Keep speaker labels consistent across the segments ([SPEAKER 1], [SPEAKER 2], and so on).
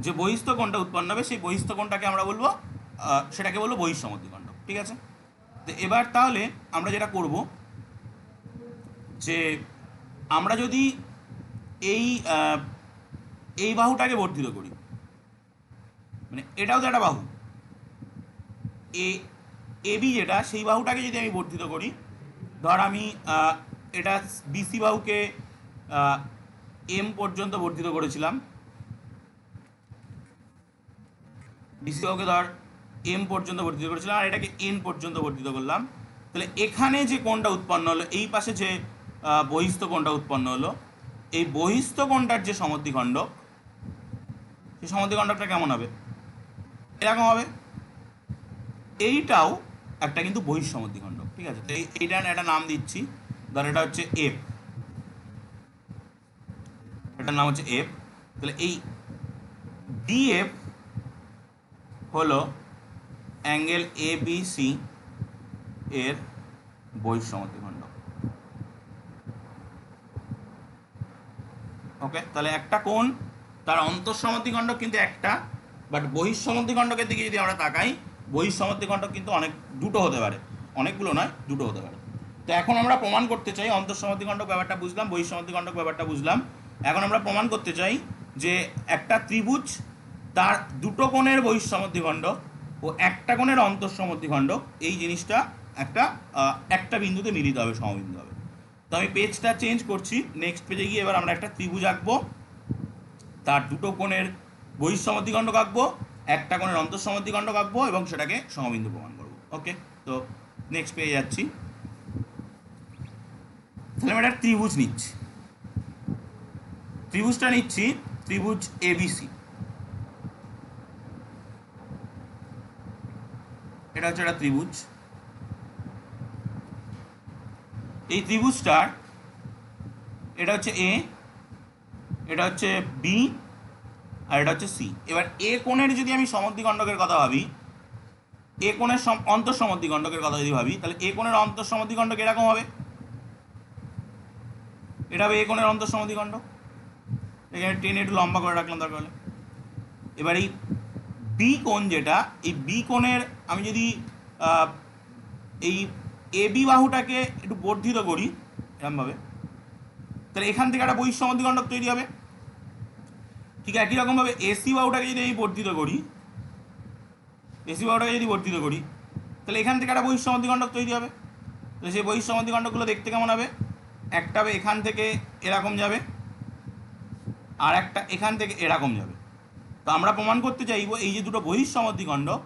[SPEAKER 1] যে বহিস্থ কোণটা উৎপন্ন হবে সেই বহিস্থ কোণটাকে আমরা বলবো সেটাকে বলবো বহিঃসমদ্বিখণ্ডক। ঠিক আছে, তো এবার তাহলে আমরা যেটা করব যে আমরা যদি এই এই বাহুটাকে বর্ধিত করি, মানে এটাও তো একটা বাহু, এ এবি যেটা, সেই বাহুটাকে যদি আমি বর্ধিত করি, ধর আমি এটা বিসি বাহুকে এম পর্যন্ত বর্ধিত করেছিলাম, বিসি বাহুকে ধর এম পর্যন্ত বর্ধিত করেছিলাম, আর এটাকে এন পর্যন্ত বর্ধিত করলাম, তাহলে এখানে যে কোণটা উৎপন্ন হলো, এই পাশে যে বহিস্থ কোণটা উৎপন্ন হলো, এই বহিস্থ কোণটার যে সমদ্বিখণ্ডক, সেই সমদ্বিখণ্ডকটা কেমন হবে? এরকম হবে। এইটাও একটা কিন্তু বহিঃসমদ্বিখণ্ডক। ঠিক আছে, এইটার একটা নাম দিচ্ছি, ধর এটা হচ্ছে এফ, এটার নাম হচ্ছে এফ। তাহলে এই ডিএফ হলো অ্যাঙ্গেল এ বি সি এর বহিঃসমদ্বিখণ্ডক। ওকে, তাহলে একটা কোণ তার অন্তঃসমদ্বিখণ্ডক কিন্তু একটা, বাট বহিঃসমদ্বিখণ্ডকের দিকে যদি আমরা তাকাই, বহিঃসমদ্বিখণ্ডক কিন্তু দুটো হতে পারে, অনেকগুলো নয়, দুটো হতে পারে। তো এখন আমরা প্রমাণ করতে চাই, অন্তঃসমদ্বিখণ্ডক ব্যাপারটা বুঝলাম, বহিঃসমদ্বিখণ্ডক ব্যাপারটা বুঝলাম, এখন আমরা প্রমাণ করতে চাই যে একটা ত্রিভুজ তার দুটো কোণের বহিঃসমদ্বিখণ্ডক ও একটা কোণের অন্তঃসমদ্বিখণ্ডক, এই জিনিসটা একটা বিন্দুতে মিলিত হবে, সমবিন্দু হবে। তো আমি পেজটা চেঞ্জ করছি, নেক্সট পেজে গিয়ে এবার আমরা একটা ত্রিভুজ আঁকবো, তার দুটো কোণের বহিঃসমদ্বিখণ্ডক আঁকবো, একটা কোণের অন্তঃসমদ্বিখণ্ডক আঁকবো এবং সেটাকে সমবিন্দু প্রমাণ করবো। ওকে, তো নেক্সট পেজে যাচ্ছি। তাহলে আমি একটা ত্রিভুজ নিচ্ছি, ত্রিভুজটা নিচ্ছি ত্রিভুজ এবিসি। এটা হচ্ছে একটা ত্রিভুজ, এই ত্রিভুজটার এটা হচ্ছে এ, এটা হচ্ছে বি, আর এটা হচ্ছে সি। এবার এ কোণের যদি আমি সমদ্বিখণ্ডকের কথা ভাবি, এ কোণের অন্তঃসমদ্বিখণ্ডকের কথা যদি ভাবি, তাহলে এ কোণের অন্তঃসমদ্বিখণ্ডক এরকম হবে, এটা হবে এ কোণের অন্তঃসমদ্বিখণ্ডক। এখানে টেনে একটু লম্বা করে রাখলাম দরকার হলে। এবার এই বি কোণ যেটা, এই বি কোণের আমি যদি এই এ বি বাহুটাকে একটু বর্ধিত করি এরকমভাবে, তাহলে এখান থেকে একটা বহিঃসমদ্বিখণ্ডক তৈরি হবে। ঠিক একই রকমভাবে এসি বাহুটাকে যদি আমি বর্ধিত করি, এসি বাহুটাকে যদি বর্ধিত করি, তাহলে এখান থেকে একটা বহিঃসমদ্বিখণ্ডক তৈরি হবে। তো সেই বহিঃসমদ্বিখণ্ডকগুলো দেখতে কেমন হবে? একটা হবে এখান থেকে এরকম যাবে, আর একটা এখান থেকে এরকম যাবে। তো আমরা প্রমাণ করতে চাইব এই যে দুটো বহিঃসমদ্বিখণ্ডক,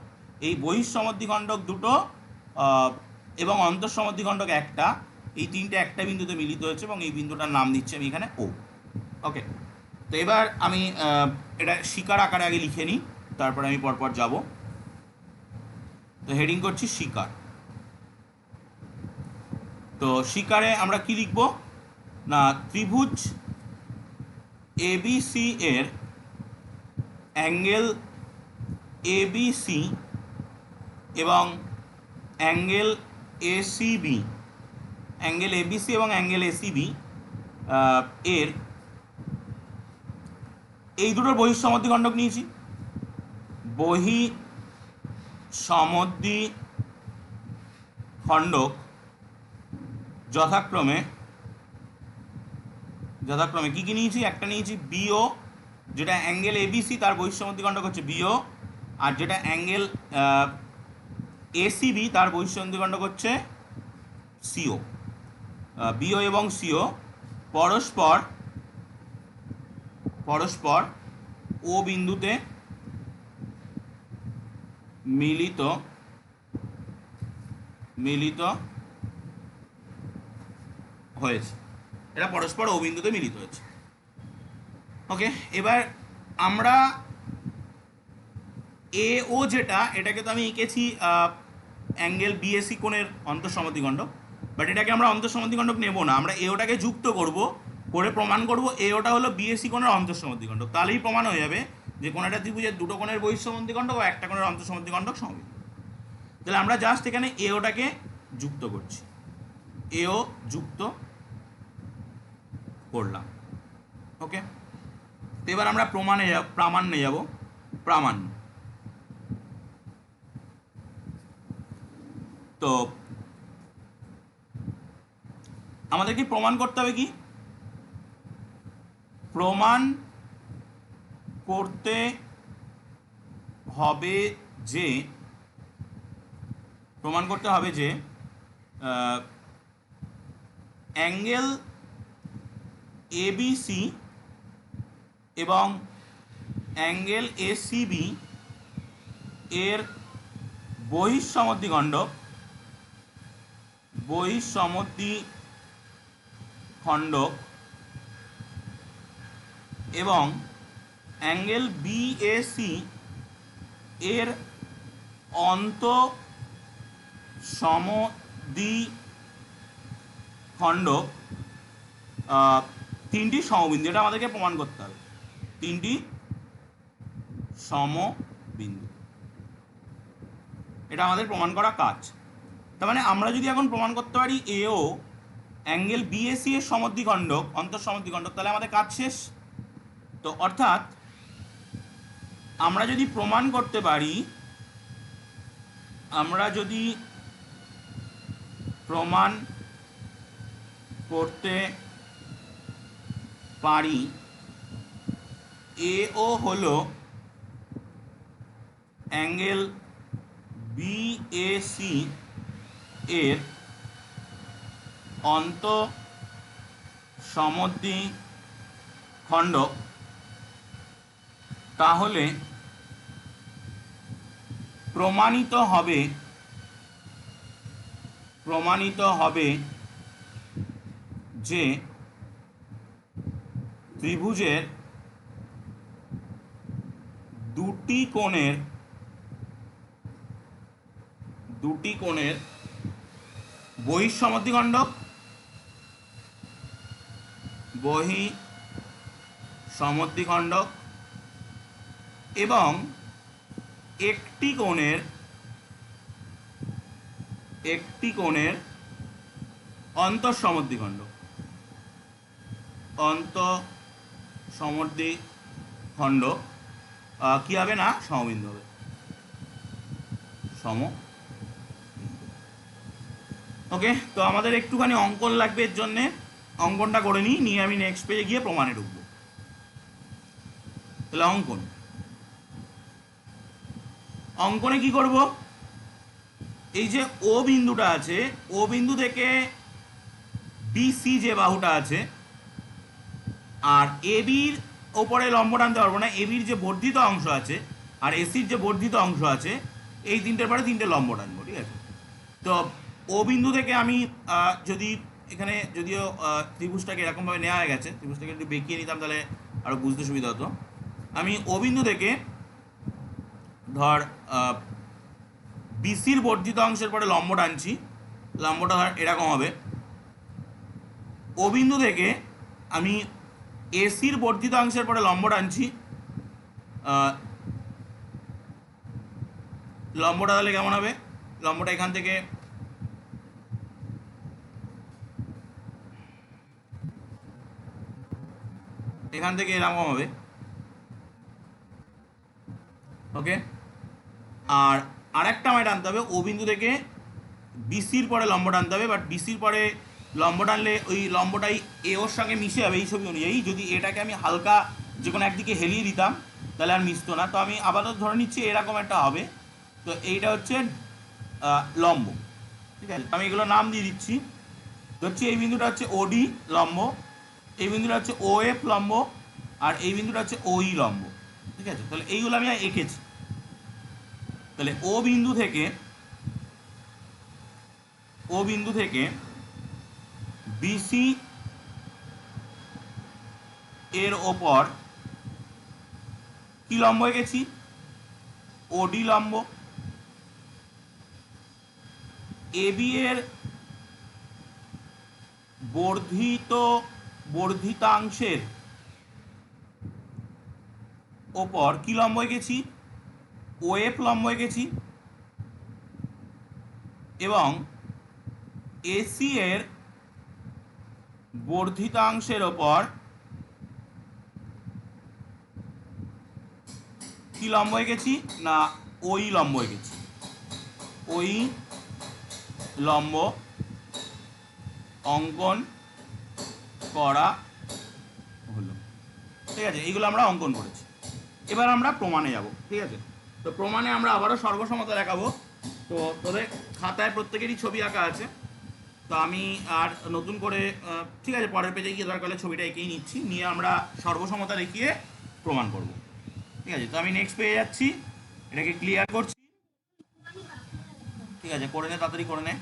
[SPEAKER 1] এই বহিঃসমদ্বিখণ্ডক দুটো এবং অন্তঃসমদ্বিখণ্ডক একটা, এই তিনটে একটা বিন্দুতে মিলিত হয়েছে এবং এই বিন্দুটার নাম দিচ্ছি আমি এখানে ও। ওকে, তো এবার আমি এটা শিকার আকারে আগে লিখে নিই, তারপরে আমি পরপর যাব। তো হেডিং করছি শিকার। তো শিকারে আমরা কি লিখব না, ত্রিভুজ এবিসি এর অ্যাঙ্গেল এবিসি এবং অ্যাঙ্গেল এসিবি, অ্যাঙ্গেল এবিসি এবং অ্যাঙ্গেল এসিবি এর এই দুটোর বহিঃসমদ্বিখণ্ডক নিয়েছি। বহিঃসমদ্বিখণ্ডক যথাক্রমে কি কি নিয়েছি? একটা নিয়েছি বিও, যেটা অ্যাঙ্গেল এবিসি তার বহিঃসমদ্বিখণ্ডক হচ্ছে বিও, আর যেটা অ্যাঙ্গেল এসিবি তার বহিঃসমদ্বিখণ্ডক হচ্ছে সিও। বিও এবং সিও পরস্পর ও বিন্দুতে মিলিত হয়েছে, এরা পরস্পর ও বিন্দুতে মিলিত হয়েছে। ওকে, এবার আমরা এ ও যেটা, এটাকে তো আমি এঁকেছি অ্যাঙ্গেল বিএসি কোণের অন্তঃসমদ্বিখণ্ডক, বাট এটাকে আমরা অন্তঃসমদ্বিখণ্ডক নেব না, আমরা এ ওটাকে যুক্ত করে প্রমাণ করব এ ওটা হলো বিএসি কোণের অন্তঃসমদ্বিখণ্ডক। তাহলেই প্রমাণ হয়ে যাবে যে কোনো একটা ত্রিভুজের দুটো কোণের বহিঃসমদ্বিখণ্ডক ও একটা কোণের অন্তঃসমদ্বিখণ্ডক সমবিন্দু। তাহলে আমরা জাস্ট এখানে এ ওটাকে যুক্ত করছি, এও যুক্ত করলাম। ওকে, তো এবার আমরা প্রমাণে যাব। প্রামাণ্য। তো আমাদেরকে প্রমাণ করতে হবে কি, প্রমাণ করতে হবে যে অ্যাঙ্গেল এবিসি এবং অ্যাঙ্গেল এসিবি এর বহিঃসমদ্বিখণ্ডক এবং অ্যাঙ্গেল বিএসি এর অন্তঃসমদ্বিখণ্ডক তিনটি সমবিন্দু। এটা আমাদেরকে প্রমাণ করতে হবে, তিনটি সমবিন্দু, এটা আমাদের প্রমাণ করা কাজ। তার মানে আমরা যদি এখন প্রমাণ করতে পারি এও অ্যাঙ্গেল বিএসি এর সমদ্বিখণ্ডক, অন্তঃসমদ্বিখণ্ডক, তাহলে আমাদের কাজ শেষ। তো অর্থাৎ আমরা যদি প্রমাণ করতে পারি এও হলো অ্যাঙ্গেল বিএসি এর অন্তঃসমদ্বিখণ্ডক, তাহলে প্রমাণিত হবে যে ত্রিভুজের দুটি কোণের বহিঃসমদ্বিখণ্ডক এবং একটি কোণের অন্তঃসমদ্বিখণ্ডক কি হবে না, সমবিন্দু হবে, ওকে। তো আমাদের একটুখানি অঙ্কন লাগবে, এর জন্যে অঙ্কনটা করে নিয়ে আমি নেক্সট পেজে গিয়ে প্রমাণে ঢুকবো। তাহলে অঙ্কনে কি করব, এই যে ও বিন্দুটা আছে, ও বিন্দু থেকে বিসি যে বাহুটা আছে, আর এবির ওপরে লম্ব টানতে পারবো না, এবির যে বর্ধিত অংশ আছে আর এসির যে বর্ধিত অংশ আছে, এই তিনটের পরে তিনটে লম্ব টানবো, ঠিক আছে। তো ও বিন্দু থেকে আমি যদি এখানে, যদিও ত্রিভুজটাকে এরকমভাবে নেওয়া হয়ে গেছে, ত্রিভুজটাকে একটু বেঁকিয়ে নিতাম তাহলে আরও বুঝতে সুবিধা হতো। আমি ও বিন্দু থেকে ধর বিসির বর্ধিত অংশের পরে লম্ব টানছি, লম্বটা ধর এরকম হবে। ও বিন্দু থেকে আমি এসির বর্ধিত অংশের পরে লম্ব টানছি, লম্বটা তাহলে কেমন হবে, লম্বটা এখান থেকে এরকম হবে, ওকে। আর আরেকটা আমায় টানতে হবে, ও বিন্দু থেকে বিসির পরে লম্ব টানতে হবে, বাট বিসির পরে লম্ব টানলে ওই লম্বটাই এ ওর সঙ্গে মিশে যাবে এই ছবি অনুযায়ী। যদি এটাকে আমি হালকা যে কোনো একদিকে হেলিয়ে দিতাম তাহলে আর মিশতো না। তো আমি আপাতত ধরে নিচ্ছি এরকম একটা হবে। তো এইটা হচ্ছে লম্ব, ঠিক আছে। আমি এগুলো নাম দিয়ে দিচ্ছি। ধরছি এই বিন্দুটা হচ্ছে ওডি লম্ব, এই বিন্দুটা হচ্ছে ও এফ লম্ব, আর এই বিন্দুটা হচ্ছে ওই লম্ব, ঠিক আছে। তাহলে এইগুলো আমি এঁকেছি। তাহলে ও বিন্দু থেকে বিসি এর ওপর কি লম্ব এঁকেছি, ওডি লম্ব। এবি এর বর্ধিতাংশের ওপর কি লম্ব এঁকেছি, ওএফ লম্ব এঁকেছি। এবং এসি এর বর্ধিতাংশের ওপর কি লম্ব এঁকেছি না ওই লম্ব এঁকেছি, ওই লম্ব অঙ্কন করা হলো। ঠিক আছে, এইগুলো আমরা অঙ্কন করেছি। এবার আমরা প্রমাণে যাব। ঠিক আছে, তো প্রমাণে আমরা আবারও সর্বসমতা দেখাবো। তো তোদের খাতায় প্রত্যেকেরই ছবি আঁকা আছে, তো আমি আর নতুন করে ঠিক আছে পরের পেজে গিয়ে দরকার হলে ছবিটা এঁকেই নিচ্ছি, নিয়ে আমরা সর্বসমতা দেখিয়ে প্রমাণ করব। ঠিক আছে, তো আমি নেক্সট পেয়ে যাচ্ছি, এটাকে ক্লিয়ার করছি। ঠিক আছে, করে নে, তাড়াতাড়ি করে নে।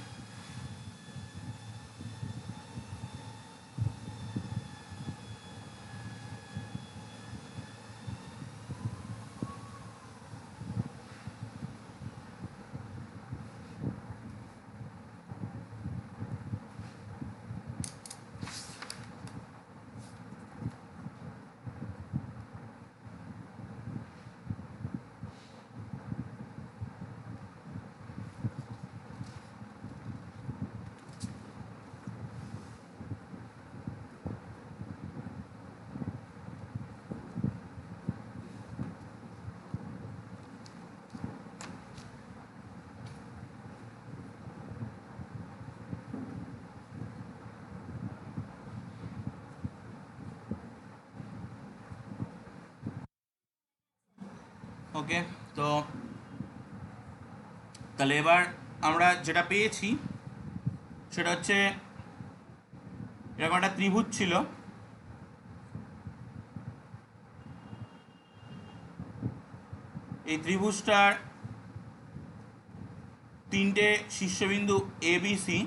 [SPEAKER 1] ওকে, তো তাহলে এবার আমরা যেটা পেয়েছি সেটা হচ্ছে এরকম একটা ত্রিভুজ ছিল, এই ত্রিভুজটার তিনটে শীর্ষবিন্দু এ বি সি,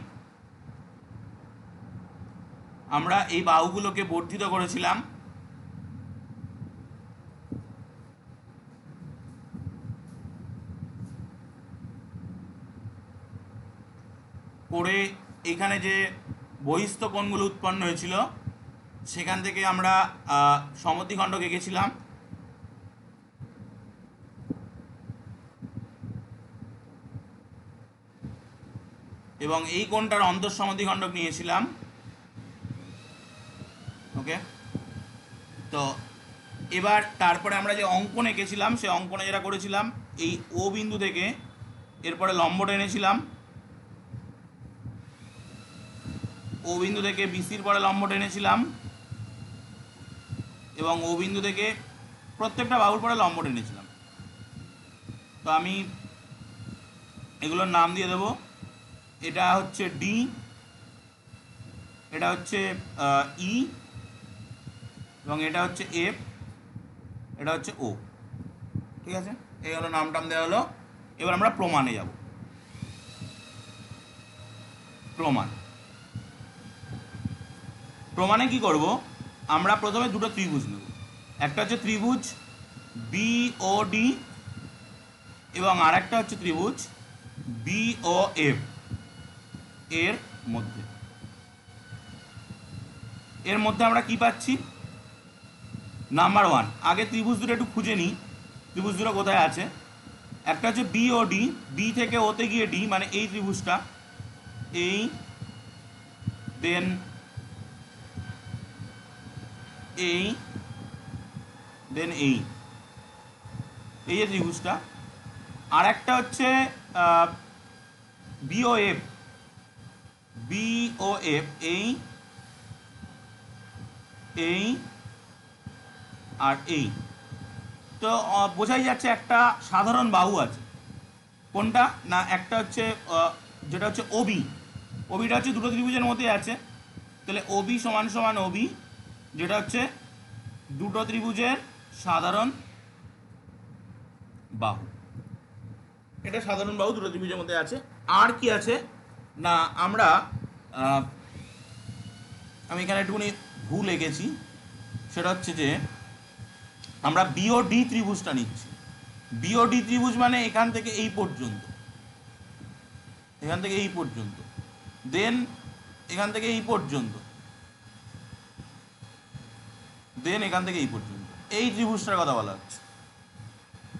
[SPEAKER 1] আমরা এই বাহুগুলোকে বর্ধিত করেছিলাম করে এখানে যে বহিস্থ কোণগুলো উৎপন্ন হয়েছিল সেখান থেকে আমরা সমদ্বিখণ্ডক এঁকেছিলাম, এবং এই কোণটার অন্তঃসমদ্বিখণ্ডক নিয়েছিলাম। ওকে, তো এবার তারপরে আমরা যে অঙ্কন এঁকেছিলাম সে অঙ্কনে যেটা করেছিলাম, এই ও বিন্দু থেকে এরপরে লম্ব টেনেছিলাম, ও বিন্দু থেকে বিসির পরে লম্ব টেনেছিলাম, এবং ও বিন্দু থেকে প্রত্যেকটা বাহুর পরে লম্ব টেনেছিলাম। তো আমি এগুলোর নাম দিয়ে দেবো, এটা হচ্ছে ডি, এটা হচ্ছে ই, এবং এটা হচ্ছে এফ, এটা হচ্ছে ও। ঠিক আছে, এই হলো নাম টাম দেওয়া হলো। এবার আমরা প্রমাণে যাব। প্রমাণে কি করব, আমরা প্রথমে দুটো ত্রিভুজ নেব, একটা হচ্ছে ত্রিভুজ বিওডি এবং আর একটা হচ্ছে ত্রিভুজ বিওএফ। এর মধ্যে আমরা কি পাচ্ছি, নাম্বার ওয়ান, আগে ত্রিভুজ দুটো একটু খুঁজে নিই, ত্রিভুজ দুটো কোথায় আছে। একটা হচ্ছে বিওডি, বি থেকে ওতে গিয়ে ডি, মানে এই ত্রিভুজটা, এই দেন এই দেন এই যে ত্রিভুজটা। আর একটা হচ্ছে বিওএফ, এই আর এই। তো বোঝাই যাচ্ছে একটা সাধারণ বাহু আছে। কোনটা না, একটা হচ্ছে যেটা হচ্ছে ওবিটা হচ্ছে দুটো ত্রিভুজের মধ্যে আছে, তাহলে ওবি সমান সমান ওবি, যেটা হচ্ছে দুটো ত্রিভুজের সাধারণ বাহু। এটা সাধারণ বাহু দুটো ত্রিভুজের মধ্যে আছে। আর কি আছে না, আমি এখানে একটুখানি ভুল এঁকেছি, সেটা হচ্ছে যে আমরা বিওডি ত্রিভুজটা নিচ্ছি। বিওডি ত্রিভুজ মানে এখান থেকে এই পর্যন্ত, দেন এখান থেকে এই পর্যন্ত, দেন এখান থেকে এই পর্যন্ত, এই ত্রিভুজটার কথা বলা হচ্ছে।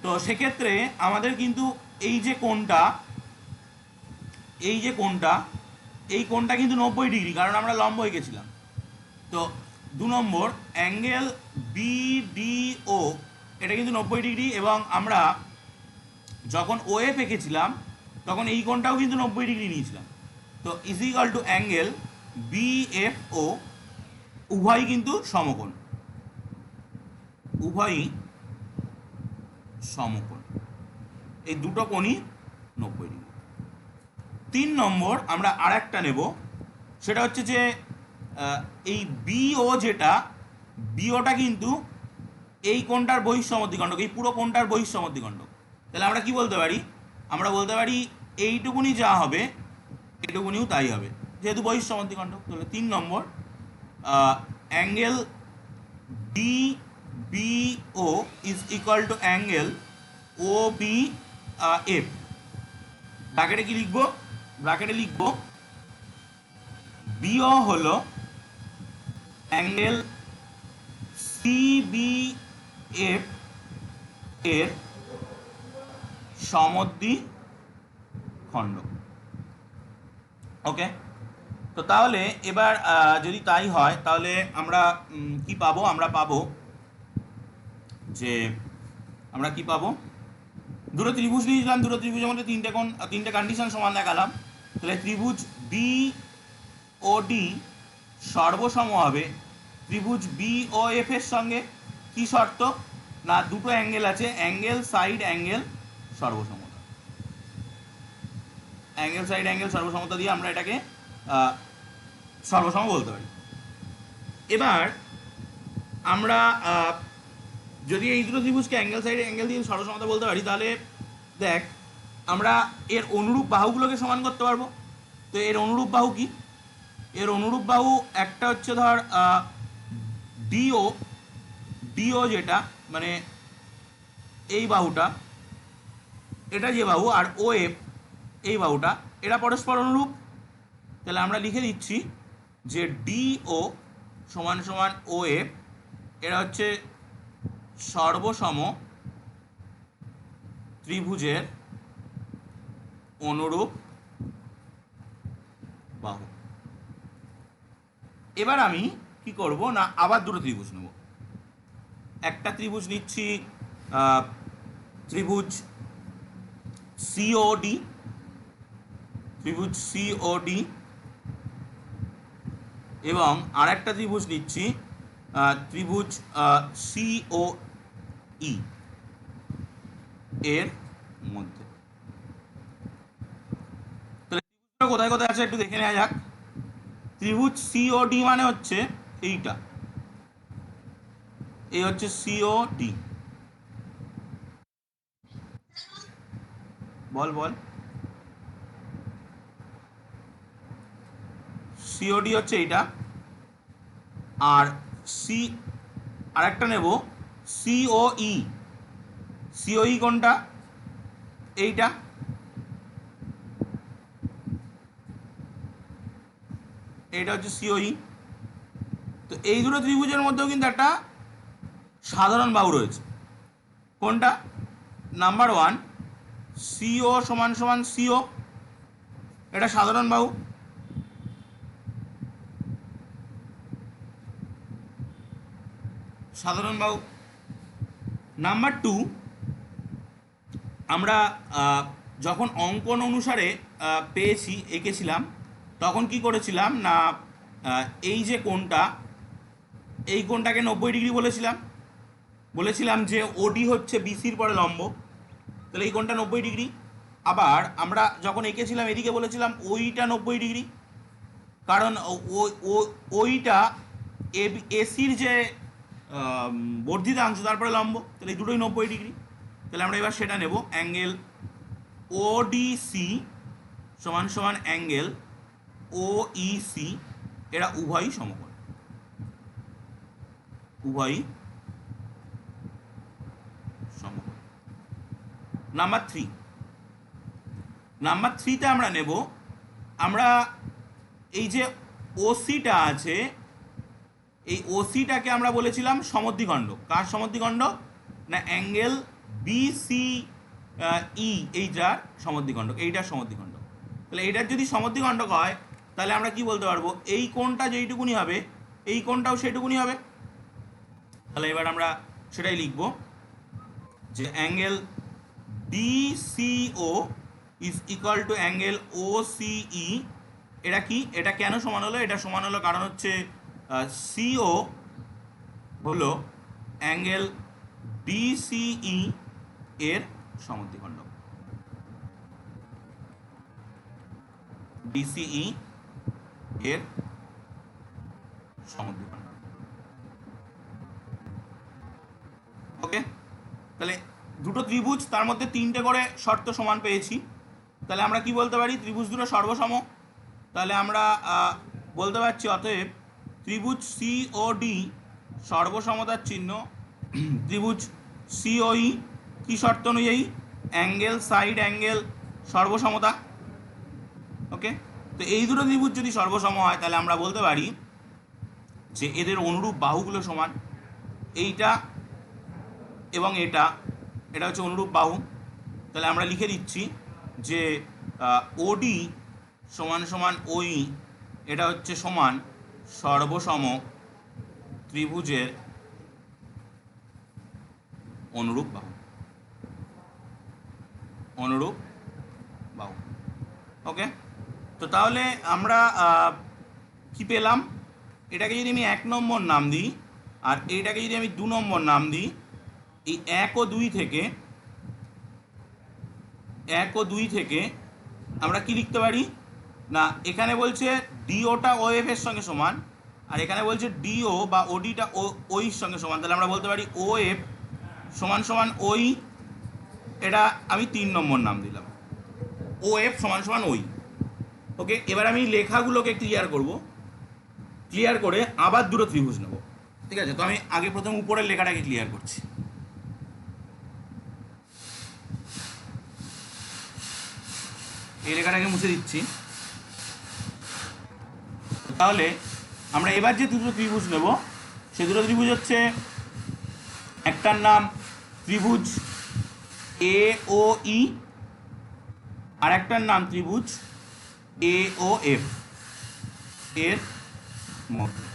[SPEAKER 1] তো সেক্ষেত্রে আমাদের কিন্তু এই যে কোণটা এই কোণটা কিন্তু 90 ডিগ্রি, কারণ আমরা লম্ব এঁকেছিলাম। তো 2 নম্বর, অ্যাঙ্গেল বিডিও এটা কিন্তু 90 ডিগ্রি, এবং আমরা যখন ওএফ এঁকেছিলাম তখন এই কোণটাও কিন্তু 90 ডিগ্রি নিয়েছিলাম। তো ইজ ইকাল টু অ্যাঙ্গেল বিএফও, উভয়ই কিন্তু সমকোণ, উভয়ই সমকোণ, এই দুটো কোণই 90 ডিগ্রি। 3 নম্বর আমরা আর একটা নেব, সেটা হচ্ছে যে এই বিও যেটা, বিওটা কিন্তু এই কোণটার বহিঃসমদ্বিখণ্ডক, এই পুরো কোণটার বহিঃসমদ্বিখণ্ডক। তাহলে আমরা কি বলতে পারি? আমরা বলতে পারি এইটুকুনি যা হবে এইটুকুনিও তাই হবে, যেহেতু বহিঃসমদ্বিখণ্ডক। তাহলে 3 নম্বর angle D B O is equal to angle O B F. ব্র্যাকেটে কি লিখবো? ব্র্যাকেটে লিখবো বিও হলো অ্যাঙ্গেল সিবিএফ এর সমদ্বিখণ্ডক। ওকে, তো তাহলে এবার যদি তাই হয় তাহলে আমরা কি পাবো? আমরা পাবো যে আমরা কি পাবো, দুটো ত্রিভুজ নিয়েছিলাম, দুটো ত্রিভুজের মধ্যে তিনটে কন্ডিশন সমান দেখালাম। তাহলে ত্রিভুজ বি ও ডি সর্বসম হবে ত্রিভুজ বি ও এফ এর সঙ্গে। কি শর্ত? না, দুটো অ্যাঙ্গেল আছে, অ্যাঙ্গেল সাইড অ্যাঙ্গেল সর্বসমতা, অ্যাঙ্গেল সাইড অ্যাঙ্গেল সর্বসমতা দিয়ে আমরা এটাকে সর্বসম বলতে পারি। এবার আমরা যদি এই দুটো ত্রিভুজকে অ্যাঙ্গেল সাইড অ্যাঙ্গেল দিয়ে সর্বসমতা বলতে পারি, তাহলে দেখ আমরা এর অনুরূপ বাহুগুলোকে সমান করতে পারবো। তো এর অনুরূপ বাহু কি? এর অনুরূপ বাহু একটা হচ্ছে ধর ডিও, ডিও যেটা মানে এই বাহুটা, এটা যে বাহু, আর ও এফ এই বাহুটা, এরা পরস্পর অনুরূপ। তাহলে আমরা লিখে দিচ্ছি যে ডিও সমান সমান ও এফ, এরা হচ্ছে সর্বসম ত্রিভুজের অনুরূপ বাহু। এবার আমি কি করব না, আবার দুটো ত্রিভুজ নেব। একটা ত্রিভুজ নিচ্ছি ত্রিভুজ সিওডি, ত্রিভুজ সিওডি, এবং আর একটা ত্রিভুজ নিচ্ছি ত্রিভুজ সিওই এর মধ্যে। তাহলে ত্রিভুজটা কোথায় কোথায় আছে একটু দেখে নেওয়া যাক। ত্রিভুজ সিওডি মানে হচ্ছে এইটা, এই হচ্ছে সিওডি। বল বল, সিওডি হচ্ছে এইটা। আর সি আর একটা নেব সিওই, সিওই কোনটা? এইটা। এইটা হচ্ছে সিওই। তো এই দুটো ত্রিভুজের মধ্যেও কিন্তু একটা সাধারণ বাহু রয়েছে। কোনটা? নাম্বার 1 সিও সমান সমান সিও, এটা সাধারণ বাহু। সাধারণ বাহু। নাম্বার 2, আমরা যখন অঙ্কন অনুসারে পেয়েছি, এঁকেছিলাম, তখন কি করেছিলাম না, এই যে কোণটা, এই কোণটাকে 90 ডিগ্রি বলেছিলাম যে ওডি হচ্ছে বিসির পরে লম্ব, তাহলে এই কোণটা 90 ডিগ্রি। আবার আমরা যখন এঁকেছিলাম এদিকে বলেছিলাম ওইটা 90 ডিগ্রি, কারণ ওইটা এসির যে বর্ধিতাংশ তারপরে লম্ব, তাহলে এই দুটোই 90 ডিগ্রি। তাহলে আমরা এবার সেটা নেব, অ্যাঙ্গেল ওডিসি সমান সমান অ্যাঙ্গেল ওইসি, এরা উভয়ই সমকোণ, উভয়ই সমকোণ। নাম্বার 3তে আমরা নেব, আমরা এই যে ওসিটা আছে, এই ওসিটাকে আমরা বলেছিলাম সমদ্বিখণ্ডক। কার সমদ্বিখণ্ডক? না, অ্যাঙ্গেল বিসি ই, এইটার সমদ্বিখণ্ডক, এইটার সমদ্বিখণ্ডক। তাহলে এইটার যদি সমদ্বিখণ্ডক হয় তাহলে আমরা কি বলতে পারবো? এই কোণটা যেইটুকুনি হবে এই কোণটাও সেইটুকুনি হবে। তাহলে এবার আমরা সেটাই লিখব, যে angle D C O is equal to angle O C E. এটা কি, এটা কেন সমান হলো? এটা সমান হলো কারণ হচ্ছে সিও হলো অ্যাঙ্গেল ডিসিই এর সমদ্বিখণ্ড। ডিসিই এর সমদ্বিখণ্ড। ওকে, তাহলে দুটো ত্রিভুজ, তার মধ্যে তিনটে করে শর্ত সমান পেয়েছি। তাহলে আমরা কি বলতে পারি? ত্রিভুজ দুটো সর্বসম। তাহলে আমরা বলতে পারছি অতএব ত্রিভুজ সিওডি সর্বসমতার চিহ্ন। ত্রিভুজ সিওই কি শর্ত অনুযায়ী? অ্যাঙ্গেল সাইড অ্যাঙ্গেল সর্বসমতা। ওকে, তো এই দুটো ত্রিভুজ যদি সর্বসম হয় তাহলে আমরা বলতে পারি যে এদের অনুরূপ বাহুগুলো সমান। এইটা এবং এটা, এটা হচ্ছে অনুরূপ বাহু। তাহলে আমরা লিখে দিচ্ছি যে ওডি সমান সমান ওই, এটা হচ্ছে সমান সর্বসম ত্রিভুজের অনুরূপ বাহু। অনুরূপ বাহু। ওকে, তো তাহলে আমরা কি পেলাম? এটাকে যদি আমি 1 নম্বর নাম দিই আর এইটাকে যদি আমি 2 নম্বর নাম দিই, এই 1 ও 2 থেকে আমরা কি লিখতে পারি না, এখানে বলছে ডিওটা ও এফ এর সঙ্গে সমান, আর এখানে বলছে ডিও বা ওডিটা ওইর সঙ্গে সমান। তাহলে আমরা বলতে পারি ও এফ সমান সমান ওই, এটা আমি 3 নম্বর নাম দিলাম, ও এফ সমান সমান ওই। ওকে, এবার আমি লেখাগুলোকে ক্লিয়ার করব, ক্লিয়ার করে আবার দুটো ত্রিভুজ নেব। ঠিক আছে, তো আমি আগে প্রথম উপরের লেখাটাকে ক্লিয়ার করছি। এই লেখাটাকে মুছে দিচ্ছি। তাহলে আমরা এবার যে দুটো ত্রিভুজ নেব সে দুটো ত্রিভুজ হচ্ছে, একটার নাম ত্রিভুজ এ ও ই, আর একটার নাম ত্রিভুজ এ ও এফ এর মধ্যে।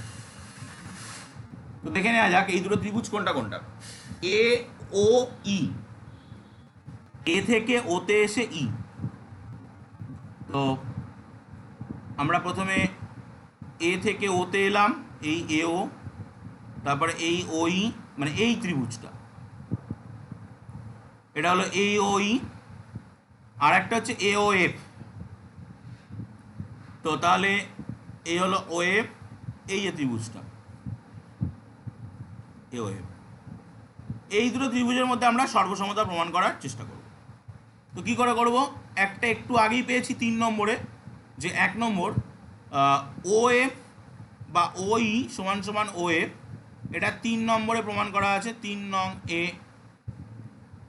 [SPEAKER 1] তো দেখে নেওয়া যাক এই দুটো ত্রিভুজ কোনটা কোনটা। এ ও ই, এ থেকে ওতে এসে ই। তো আমরা প্রথমে এ থেকে ওতে এলাম, এই এ ও, তারপরে এই ওই, মানে এই ত্রিভুজটা, এটা হলো এই ওই, আর একটা হচ্ছে এ ও এফ। তো তাহলে এই হলো ও এফ, এই যে ত্রিভুজটা এ ও এফ, এই দুটো ত্রিভুজের মধ্যে আমরা সর্বসমতা প্রমাণ করার চেষ্টা করব। তো কী করে করব? একটা একটু আগেই পেয়েছি 3 নম্বরে, যে 1 নম্বর ও এফ বা ওই সমান সমান ও এফ, এটা 3 নম্বরে প্রমাণ করা আছে, 3 নং এ,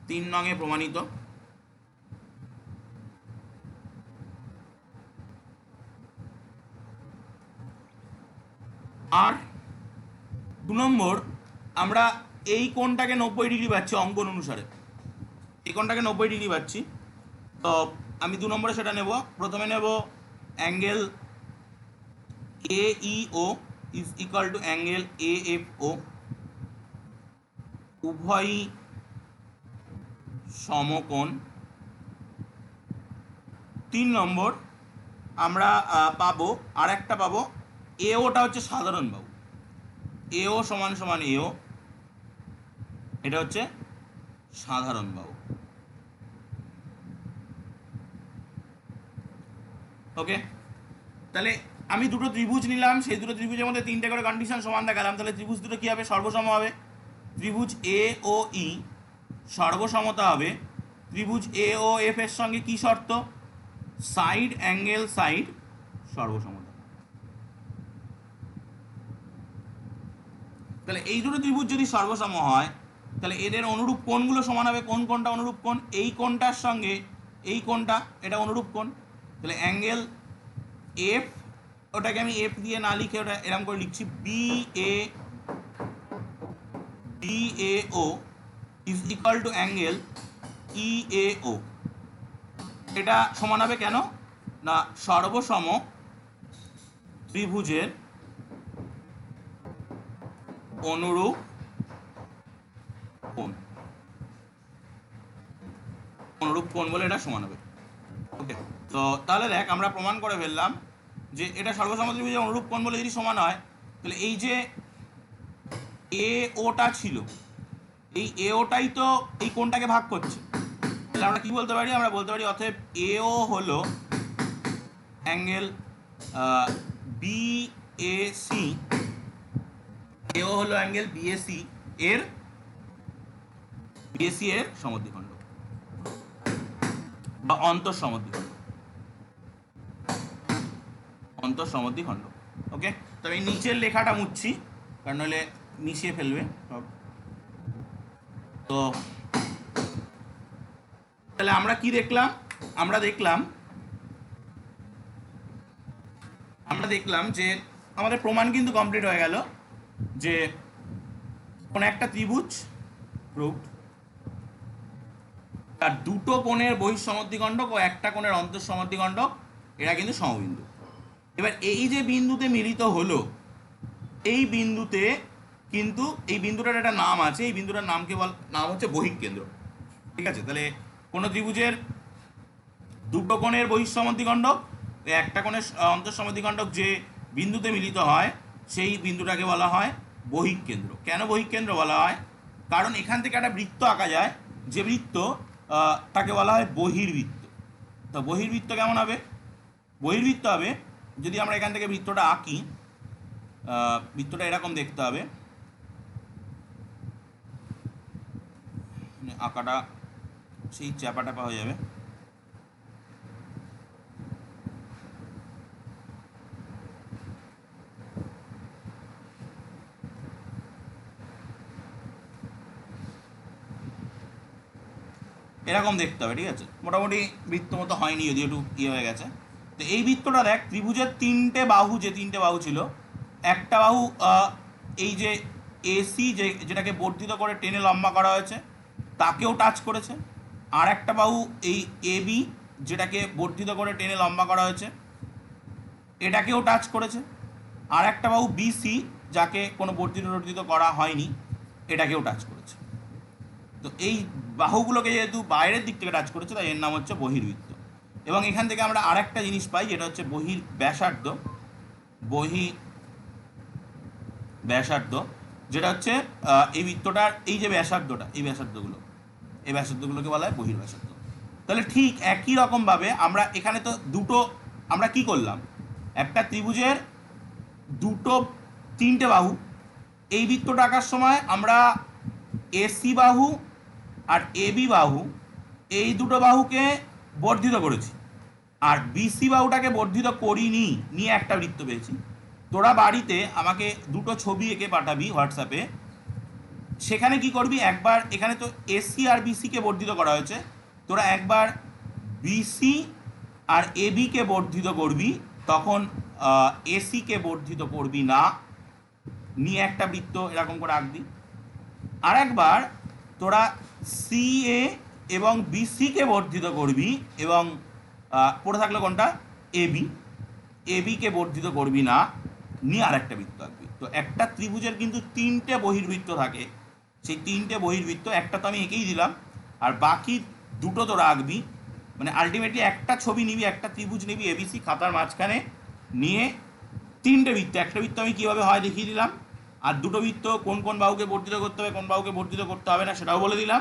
[SPEAKER 1] 3 নং এ প্রমাণিত। আর 2 নম্বর, আমরা এই কোণটাকে 90 ডিগ্রি পাচ্ছি অঙ্কন অনুসারে, এই কোণটাকে 90 ডিগ্রি পাচ্ছি। তো আমি 2 নম্বরে সেটা নেব। প্রথমে নেব angle A E O is equal to angle A F O, উভয়ই সমকোণ। 3 নম্বর আমরা পাবো, আর একটা পাবো, এওটা হচ্ছে সাধারণ বাহু, এও সমান সমান এও, এটা হচ্ছে সাধারণ বাহু। ওকে, তাহলে আমি দুটো ত্রিভুজ নিলাম, সেই দুটো ত্রিভুজের মধ্যে 3টে করে কন্ডিশন সমান দেখালাম। তাহলে ত্রিভুজ দুটো কী হবে? সর্বসম হবে। ত্রিভুজ এ ও ই সর্বসমতা হবে। ত্রিভুজ এ ও এফ এর সঙ্গে কি শর্ত? সাইড অ্যাঙ্গেল সাইড সর্বসমতা। তাহলে এই দুটো ত্রিভুজ যদি সর্বসম হয় তাহলে এদের অনুরূপ কোণগুলো সমান হবে। কোন কোণটা অনুরূপ কোণ? এই কোণটার সঙ্গে এই কোণটা, এটা অনুরূপ কোণ। তাহলে অ্যাঙ্গেল এফ, ওটাকে আমি এফ দিয়ে না লিখে ওটা এরকম করে লিখছি, B A O is equal to angle E A O. এটা সমান হবে কেন না, সর্বসম ত্রিভুজের অনুরূপ কোণ। অনুরূপ কোণ বলে এটা সমান হবে। ওকে, তো তাহলে দেখ আমরা প্রমাণ করে ফেললাম যে এটা সর্বসম্মত ত্রিভুজের অনুরূপ কোণ বলে যদি সমান হয়, তাহলে এই যে এ ওটা ছিল, এই এ ওটাই তো এই কোণটাকে ভাগ করছে। তাহলে আমরা কি বলতে পারি? আমরা বলতে পারি অতএব এ ও হলো অ্যাঙ্গেল বিএসি, এ ও হলো অ্যাঙ্গেল বিএসি এর সমদ্বিখণ্ড বা অন্তঃসমদ্বিখণ্ড। ওকে, তো আমি নিচের লেখাটা মুছছি কারণ নইলে মিশিয়ে ফেলবে সব। তো তাহলে আমরা কি দেখলাম? আমরা দেখলাম যে আমাদের প্রমাণ কিন্তু কমপ্লিট হয়ে গেল যে কোন একটা ত্রিভুজ প্রুভড, তার দুটো কোণের বহিঃসমদ্বিখণ্ডক ও একটা কোণের অন্তঃসমদ্বিখণ্ডক এরা কিন্তু সমবিন্দু। এবার এই যে বিন্দুতে মিলিত হলো, এই বিন্দুতে কিন্তু এই বিন্দুটার একটা নাম আছে, এই বিন্দুটার নাম হচ্ছে বহিঃকেন্দ্র। ঠিক আছে, তাহলে কোনো ত্রিভুজের দুটো কোণের বহিঃসমদ্বিখণ্ডক, একটা কোণের অন্তঃসমদ্বিখণ্ডক যে বিন্দুতে মিলিত হয় সেই বিন্দুটাকে বলা হয় বহিঃকেন্দ্র। কেন বহিঃকেন্দ্র বলা হয়? কারণ এখান থেকে একটা বৃত্ত আঁকা যায়, যে বৃত্ত তাকে বলা হয় বহির্বৃত্ত। তো বহির্বৃত্ত কেমন হবে? বহির্বৃত্ত হবে, যদি আমরা এখান থেকে বৃত্তটা আঁকি, বৃত্তটা এরকম দেখতে হবে, আঁকাটা সেই চাপা টাপা হয়ে যাবে। এরকম দেখতে হবে, ঠিক আছে? মোটামুটি বৃত্ত মতো হয়নি, যদি একটু ইয়ে হয়ে গেছে। তো এই বৃত্তটা দেখ, ত্রিভুজের তিনটে বাহু ছিল, একটা বাহু এই যে এসি যেটাকে বর্ধিত করে টেনে লম্বা করা হয়েছে তাকেও টাচ করেছে, আর একটা বাহু এই এবি যেটাকে বর্ধিত করে টেনে লম্বা করা হয়েছে এটাকেও টাচ করেছে, আর একটা বাহু বিসি যাকে কোনো বর্ধিত করা হয়নি এটাকেও টাচ করেছে। তো এই বাহুগুলোকে যেহেতু বাইরের দিক থেকে টাচ করেছে তাই এর নাম হচ্ছে বহির্বৃত্ত। এবং এখান থেকে আমরা আরেকটা জিনিস পাই, যেটা হচ্ছে ব্যাসার্ধ, যেটা হচ্ছে এই বৃত্তটার এই যে ব্যাসার্ধটা, এই ব্যাসার্ধগুলোকে বলা হয় বহির্ব্যাসার্ধ। তাহলে ঠিক একই রকমভাবে আমরা এখানে তো আমরা কি করলাম? একটা ত্রিভুজের তিনটে বাহু, এই বৃত্তটা আঁকার সময় আমরা এসি বাহু আর এবি বাহু, এই দুটো বাহুকে বর্ধিত করেছি, আর বিসি বাহুটাকে বর্ধিত করিনি, নিয়ে একটা বৃত্ত পেয়েছি। তোরা বাড়িতে আমাকে দুটো ছবি এঁকে পাঠাবি হোয়াটসঅ্যাপে, সেখানে কি করবি, একবার এখানে তো এসি আর বিসিকে বর্ধিত করা হয়েছে, তোরা একবার বিসি আর এবিকে বর্ধিত করবি, তখন এসিকে বর্ধিত করবি না, নিয়ে একটা বৃত্ত এরকম করে আঁকবি। আর একবার তোরা সিএ এবং বিসিকে বর্ধিত করবি, এবং পড়ে থাকলো কোনটা? এবিকে বর্ধিত করবি না, নিয়ে আরেকটা বৃত্ত আঁকবি। তো একটা ত্রিভুজের কিন্তু তিনটে বহির্বৃত্ত থাকে, সেই তিনটে বহির্বৃত্ত একটা তো আমি এঁকেই দিলাম, আর বাকি দুটো তোরা আঁকবি। মানে আলটিমেটলি একটা ছবি নিবি, একটা ত্রিভুজ নিবি এবিসি, খাতার মাঝখানে নিয়ে তিনটে বৃত্ত, একটা বৃত্ত আমি কীভাবে হয় দেখিয়ে দিলাম, আর দুটো বৃত্ত কোন কোন বাহুকে বর্ধিত করতে হবে, কোন বাহুকে বর্ধিত করতে হবে না সেটাও বলে দিলাম।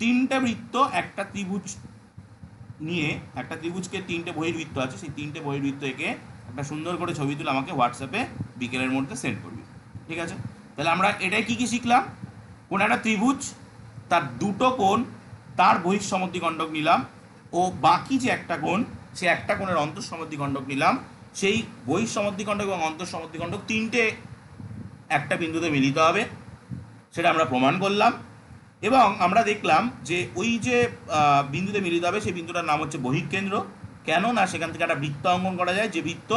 [SPEAKER 1] তিনটে বৃত্ত একটা ত্রিভুজ নিয়ে, একটা ত্রিভুজকে তিনটে বহির্বৃত্ত আছে, সেই তিনটে বহির্বৃত্ত এঁকে একটা সুন্দর করে ছবি তুলে আমাকে হোয়াটসঅ্যাপে বিকেলের মধ্যে সেন্ড করবি, ঠিক আছে? তাহলে আমরা এটাই কী শিখলাম? কোন একটা ত্রিভুজ, তার দুটো কোণ, তার বহিঃসমদ্বিখণ্ডক নিলাম, ও বাকি যে একটা কোণ, সে একটা কোণের অন্তঃসমদ্বিখণ্ডক নিলাম। সেই বহিঃসমদ্বিখণ্ডক এবং অন্তঃসমদ্বিখণ্ডক তিনটে একটা বিন্দুতে মিলিত হবে, সেটা আমরা প্রমাণ করলাম। এবং আমরা দেখলাম যে ওই যে বিন্দুতে মিলিত হবে সেই বিন্দুটার নাম হচ্ছে বহিঃকেন্দ্র। কেন না, সেখান থেকে একটা বৃত্ত অঙ্কন করা যায়, যে বৃত্ত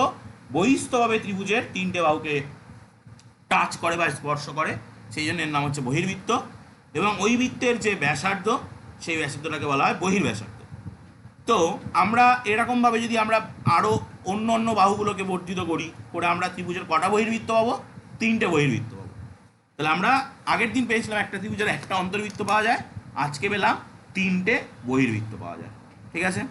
[SPEAKER 1] বহিস্থভাবে ত্রিভুজের তিনটে বাহুকে টাচ করে বা স্পর্শ করে, সেই জন্য এর নাম হচ্ছে বহির্বৃত্ত। এবং ওই বৃত্তের যে ব্যাসার্ধ, সেই ব্যাসার্ধটাকে বলা হয় বহির্ব্যাসার্ধ। তো আমরা এরকমভাবে যদি আমরা আরও অন্য বাহুগুলোকে বর্ধিত করে আমরা ত্রিভুজের কটা বহির্বৃত্ত পাবো? তিনটে বহির্বৃত্ত পাবো। তাহলে আমরা আগের দিন পেয়েছিলাম একটা ত্রিভুজের একটা অন্তর্বৃত্ত পাওয়া যায়, আজকে পেলাম তিনটে বহির্বৃত্ত পাওয়া যায়। ঠিক আছে।